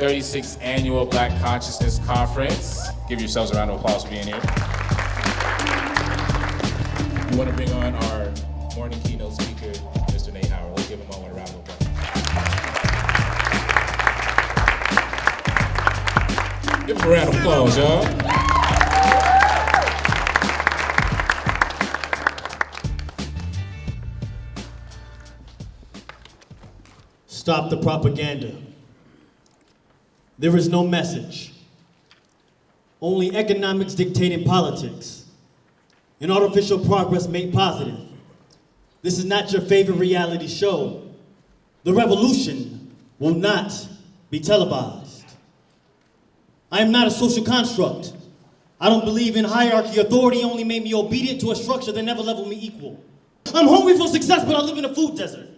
36th Annual Black Consciousness Conference. Give yourselves a round of applause for being here. We want to bring on our morning keynote speaker, Mr. Nate Howard. Let's give him a round of applause. Give him a round of applause, y'all. Stop the propaganda. There is no message. Only economics dictating politics. And artificial progress made positive. This is not your favorite reality show. The revolution will not be televised. I am not a social construct. I don't believe in hierarchy. Authority only made me obedient to a structure that never leveled me equal. I'm hungry for success, but I live in a food desert.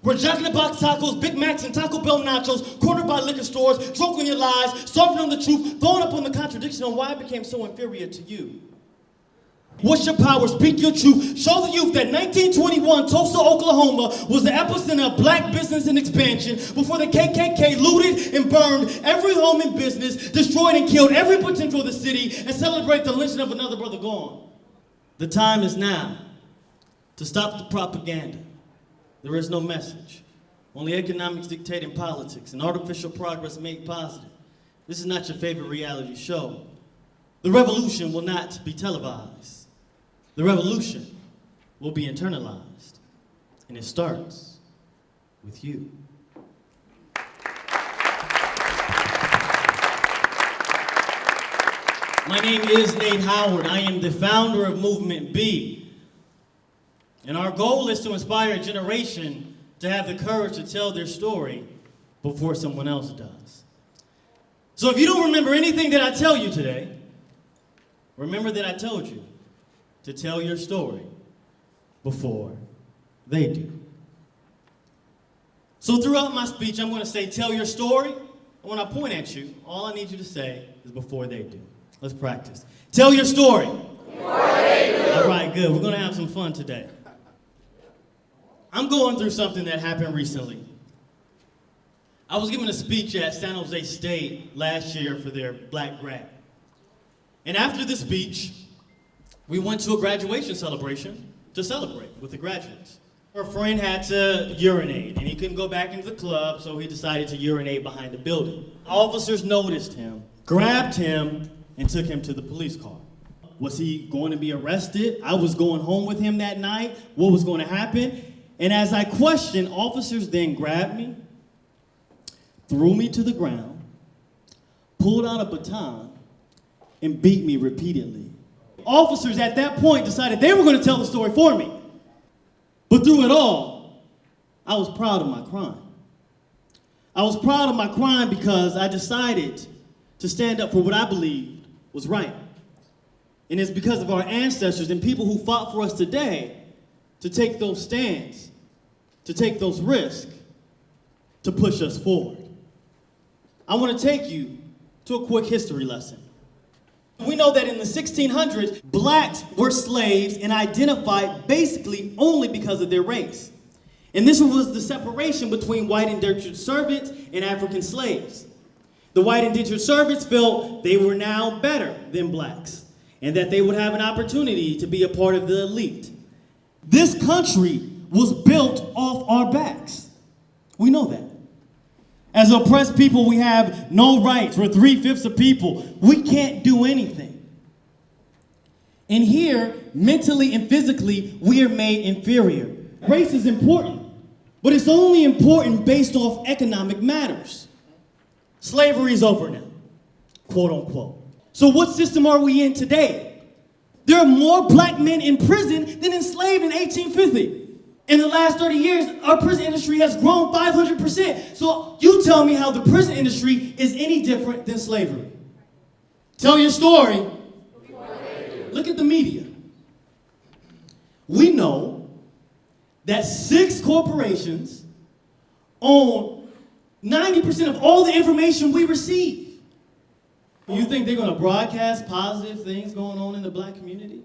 We're Jack in the Box tacos, Big Macs, and Taco Bell nachos, cornered by liquor stores, drunk on your lies, starving on the truth, throwing up on the contradiction on why I became so inferior to you. What's your power? Speak your truth. Show the youth that 1921 Tulsa, Oklahoma was the epicenter of black business and expansion before the KKK looted and burned every home and business, destroyed and killed every potential of the city, and celebrate the lynching of another brother gone. The time is now to stop the propaganda. There is no message. Only economics dictating politics and artificial progress made positive. This is not your favorite reality show. The revolution will not be televised. The revolution will be internalized. And it starts with you. My name is Nate Howard. I am the founder of Movement B. And our goal is to inspire a generation to have the courage to tell their story before someone else does. So if you don't remember anything that I tell you today, remember that I told you to tell your story before they do. So throughout my speech, I'm going to say, tell your story. And when I point at you, all I need you to say is before they do. Let's practice. Tell your story. Before they do. All right, good. We're going to have some fun today. I'm going through something that happened recently. I was giving a speech at San Jose State last year for their black grad. And after the speech, we went to a graduation celebration to celebrate with the graduates. Our friend had to urinate, and he couldn't go back into the club, so he decided to urinate behind the building. Officers noticed him, grabbed him, and took him to the police car. Was he going to be arrested? I was going home with him that night. What was going to happen? And as I questioned, officers then grabbed me, threw me to the ground, pulled out a baton, and beat me repeatedly. Officers at that point decided they were going to tell the story for me. But through it all, I was proud of my crime. I was proud of my crime because I decided to stand up for what I believed was right. And it's because of our ancestors and people who fought for us today to take those stands, to take those risks, to push us forward. I want to take you to a quick history lesson. We know that in the 1600s, blacks were slaves and identified basically only because of their race. And this was the separation between white indentured servants and African slaves. The white indentured servants felt they were now better than blacks and that they would have an opportunity to be a part of the elite. This country was built off our backs. We know that. As oppressed people, we have no rights. We're 3/5 of people. We can't do anything. And here, mentally and physically, we are made inferior. Race is important, but it's only important based off economic matters. Slavery is over now, quote unquote. So what system are we in today? There are more black men in prison than enslaved in 1850. In the last 30 years, our prison industry has grown 500%. So you tell me how the prison industry is any different than slavery. Tell your story. Look at the media. We know that 6 corporations own 90% of all the information we receive. You think they're going to broadcast positive things going on in the black community?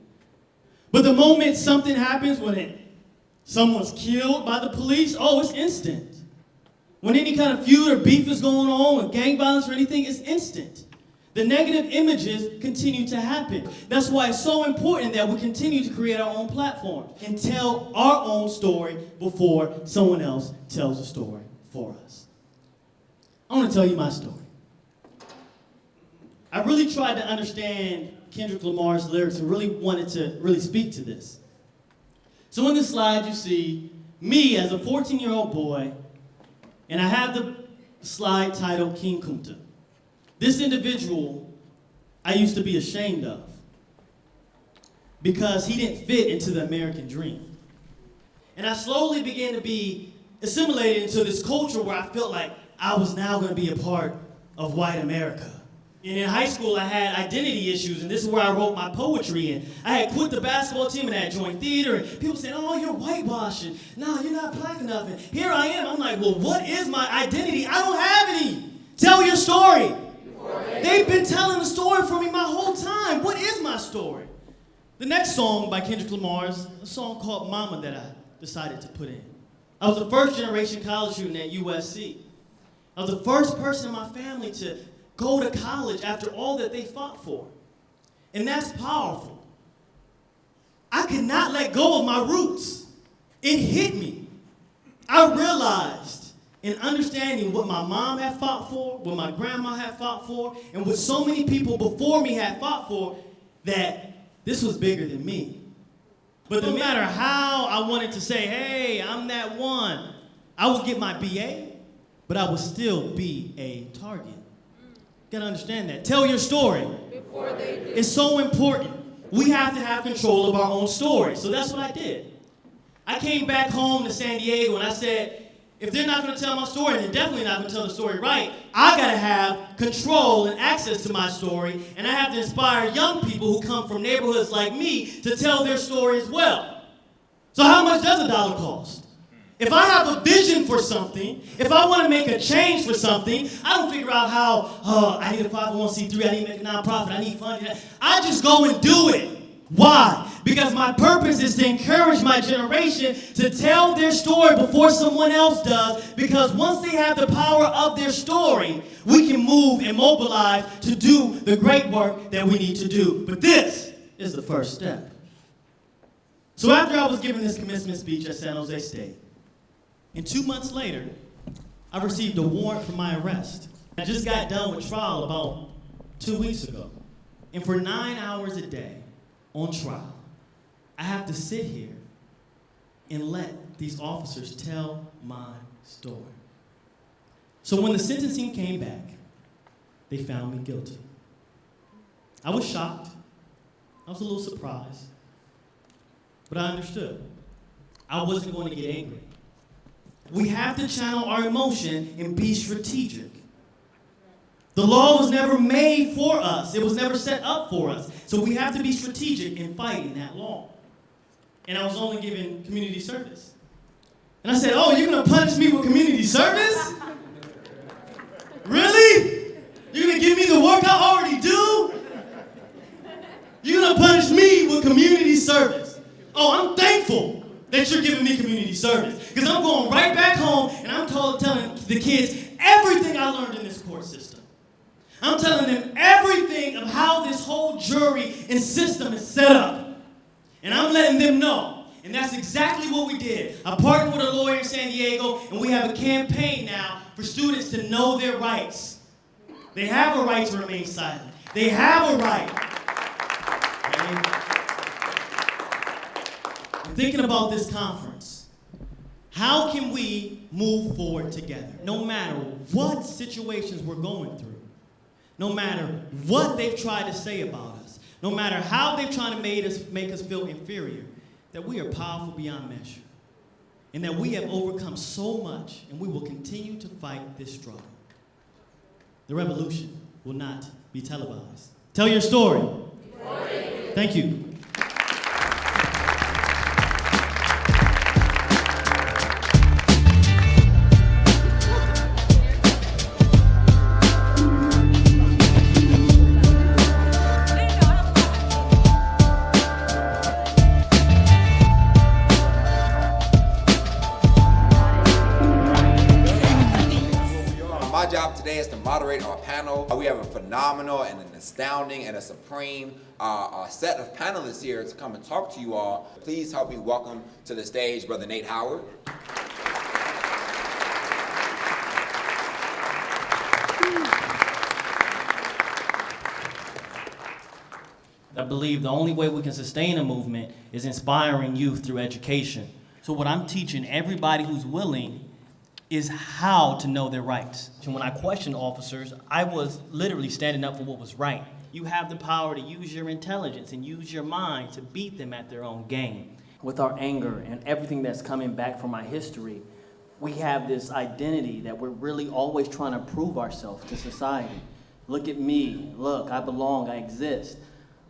But the moment something happens, when someone's killed by the police, oh, it's instant. When any kind of feud or beef is going on, or gang violence or anything, it's instant. The negative images continue to happen. That's why it's so important that we continue to create our own platforms and tell our own story before someone else tells a story for us. I want to tell you my story. I really tried to understand Kendrick Lamar's lyrics and really wanted to really speak to this. So in this slide you see me as a 14-year-old boy, and I have the slide titled King Kunta. This individual I used to be ashamed of because he didn't fit into the American dream. And I slowly began to be assimilated into this culture where I felt like I was now going to be a part of white America. And in high school, I had identity issues, and this is where I wrote my poetry. And I had quit the basketball team and I had joined theater. And people said, "Oh, you're whitewashing. No, you're not black enough." And here I am. I'm like, well, what is my identity? I don't have any. Tell your story. They've been telling the story for me my whole time. What is my story? The next song by Kendrick Lamar is a song called Mama that I decided to put in. I was a first-generation college student at USC. I was the first person in my family to go to college after all that they fought for. And that's powerful. I could not let go of my roots. It hit me. I realized in understanding what my mom had fought for, what my grandma had fought for, and what so many people before me had fought for, that this was bigger than me. But no matter how I wanted to say, hey, I'm that one, I would get my BA, but I would still be a target. You gotta understand that. Tell your story. Before they do. It's so important. We have to have control of our own story. So that's what I did. I came back home to San Diego and I said, if they're not gonna tell my story, and they're definitely not gonna tell the story right, I gotta have control and access to my story, and I have to inspire young people who come from neighborhoods like me to tell their story as well. So how much does $1 cost? If I have a vision for something, if I want to make a change for something, I don't figure out how, I need a 501c3, I need to make a nonprofit, I need funding. I just go and do it. Why? Because my purpose is to encourage my generation to tell their story before someone else does, because once they have the power of their story, we can move and mobilize to do the great work that we need to do. But this is the first step. So after I was giving this commencement speech at San Jose State, and 2 months later, I received a warrant for my arrest. I just got done with trial about 2 weeks ago. And for 9 hours a day on trial, I have to sit here and let these officers tell my story. So when the sentencing came back, they found me guilty. I was shocked. I was a little surprised. But I understood. I wasn't going to get angry. We have to channel our emotion and be strategic. The law was never made for us. It was never set up for us. So we have to be strategic in fighting that law. And I was only given community service. And I said, oh, you're going to punish me with community service? Really? You're going to give me the work I already do? You're going to punish me with community service? Oh, I'm thankful that you're giving me community service, because I'm going right back home and I'm telling the kids everything I learned in this court system. I'm telling them everything of how this whole jury and system is set up. And I'm letting them know. And that's exactly what we did. I partnered with a lawyer in San Diego, and we have a campaign now for students to know their rights. They have a right to remain silent. They have a right. Okay? Thinking about this conference, how can we move forward together? No matter what situations we're going through, no matter what they've tried to say about us, no matter how they've tried to make us feel inferior, that we are powerful beyond measure, and that we have overcome so much, and we will continue to fight this struggle. The revolution will not be televised. Tell your story. Thank you. job today is to moderate our panel. We have a phenomenal and an astounding and a supreme set of panelists here to come and talk to you all. Please help me welcome to the stage Brother Nate Howard. I believe the only way we can sustain a movement is inspiring youth through education. So what I'm teaching everybody who's willing is how to know their rights. And when I questioned officers, I was literally standing up for what was right. You have the power to use your intelligence and use your mind to beat them at their own game. With our anger and everything that's coming back from our history, we have this identity that we're really always trying to prove ourselves to society. Look at me, look, I belong, I exist.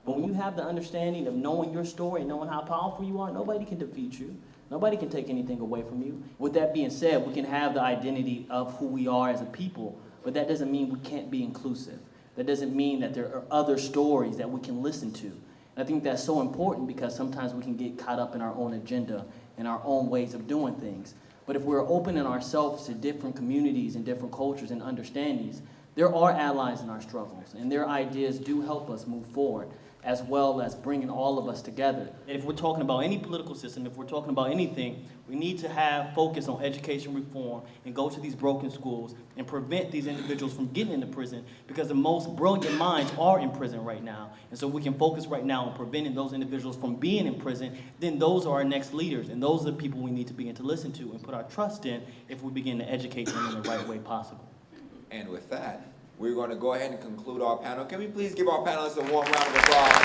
But when you have the understanding of knowing your story and knowing how powerful you are, nobody can defeat you. Nobody can take anything away from you. With that being said, we can have the identity of who we are as a people, but that doesn't mean we can't be inclusive. That doesn't mean that there are other stories that we can listen to. And I think that's so important because sometimes we can get caught up in our own agenda and our own ways of doing things. But if we're opening ourselves to different communities and different cultures and understandings, there are allies in our struggles, and their ideas do help us move forward, as well as bringing all of us together. And if we're talking about any political system, if we're talking about anything, we need to have focus on education reform and go to these broken schools and prevent these individuals from getting into prison, because the most brilliant minds are in prison right now. And so we can focus right now on preventing those individuals from being in prison. Then those are our next leaders, and those are the people we need to begin to listen to and put our trust in if we begin to educate them in the right way possible. And with that, we're going to go ahead and conclude our panel. Can we please give our panelists a warm round of applause?